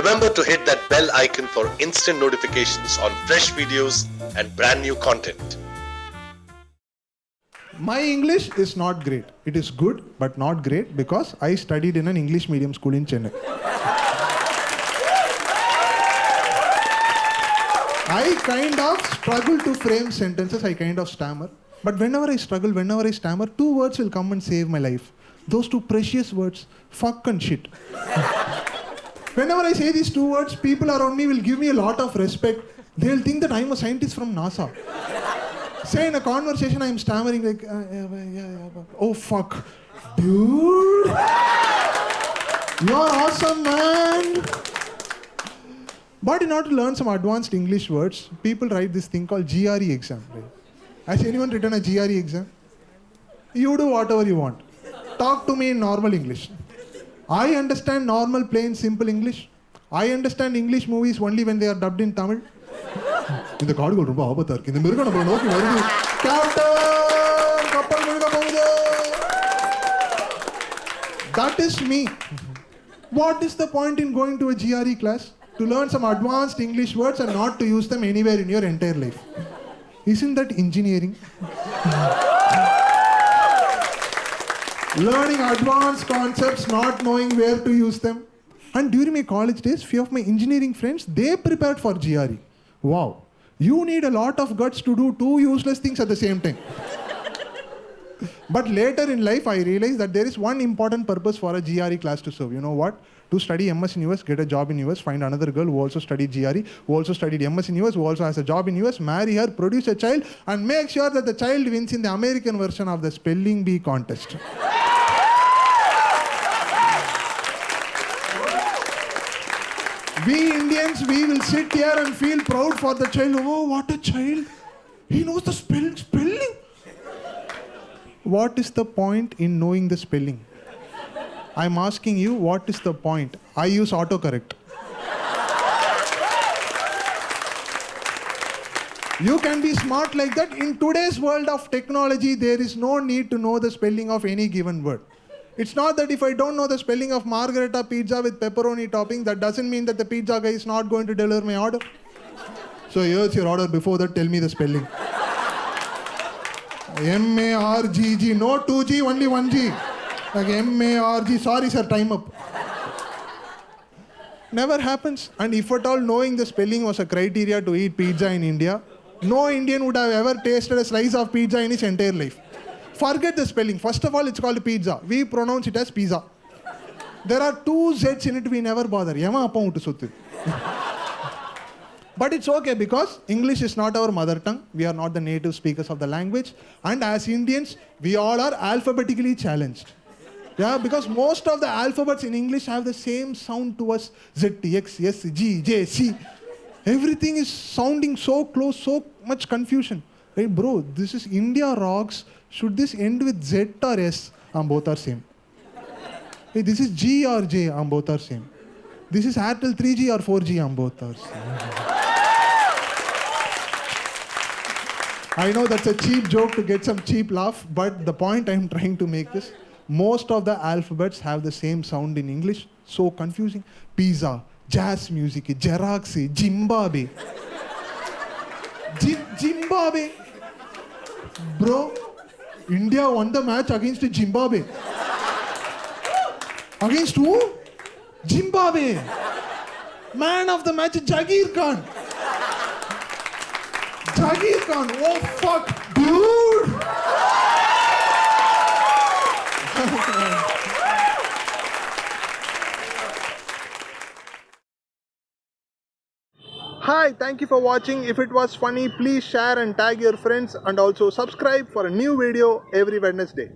Remember to hit that bell icon for instant notifications on fresh videos and brand new content. My English is not great. It is good, but not great because I studied in an English medium school in Chennai. I kind of struggle to frame sentences. I kind of stammer. But whenever I struggle, whenever I stammer, 2 words will come and save my life. Those 2 precious words, fuck and shit. Whenever I say these 2 words, people around me will give me a lot of respect. They will think that I'm a scientist from NASA. Say in a conversation, I'm stammering like, oh fuck. Dude, you're awesome, man. But in order to learn some advanced English words, people write this thing called GRE exam. Right? Has anyone written a GRE exam? You do whatever you want. Talk to me in normal English. I understand normal, plain, simple English. I understand English movies only when they are dubbed in Tamil. இந்த காடுகள் ரொம்ப ஆபத்தா இருக்கு. இந்த மிருகம் நம்மள நோக்கி வருது. கேப்டன் கப்பல் முழுக போகுது. That is me. What is the point in going to a GRE class? To learn some advanced English words and not to use them anywhere in your entire life. Isn't that engineering? Learning advanced concepts, not knowing where to use them. And during my college days, few of my engineering friends, they prepared for GRE. Wow. You need a lot of guts to do 2 useless things at the same time. But later in life, I realized that there is one important purpose for a GRE class to serve. You know what? To study MS in US, get a job in US, find another girl who also studied GRE, who also studied MS in US, who also has a job in US, marry her, produce a child, and make sure that the child wins in the American version of the spelling bee contest. We Indians, we will sit here and feel proud for the child. Oh, what a child. He knows the spelling. What is the point in knowing the spelling? I'm asking you, what is the point? I use autocorrect. You can be smart like that. In today's world of technology, there is no need to know the spelling of any given word. It's not that if I don't know the spelling of Margherita pizza with pepperoni topping, that doesn't mean that the pizza guy is not going to deliver my order. So here's your order. Before that, tell me the spelling. M-A-R-G-G. No 2G, only 1G. Like M-A-R-G. Sorry, sir, time up. Never happens. And if at all knowing the spelling was a criteria to eat pizza in India, no Indian would have ever tasted a slice of pizza in his entire life. Forget the spelling. First of all, it's called pizza. We pronounce it as pizza. There are 2 Z's in it, we never bother. Yama appa uttu sothu. But it's okay because English is not our mother tongue. We are not the native speakers of the language. And as Indians, we all are alphabetically challenged. Yeah, because most of the alphabets in English have the same sound to us. Z, T, X, S, G, J, C. Everything is sounding so close, so much confusion. Hey bro, this is India rocks. Should this end with Z or S? Both are same. Hey, this is G or J? Both are same. This is Airtel 3G or 4G? Both are same. I know that's a cheap joke to get some cheap laugh, but the point I'm trying to make is most of the alphabets have the same sound in English. So confusing. Pizza, jazz music, Xerox, Zimbabwe. Zimbabwe. Bro, India won the match against Zimbabwe. Against who? Zimbabwe. Man of the match, Jagir Khan. Jagir Khan. Oh fuck, dude. Hi, thank you for watching. If it was funny, please share and tag your friends and also subscribe for a new video every Wednesday.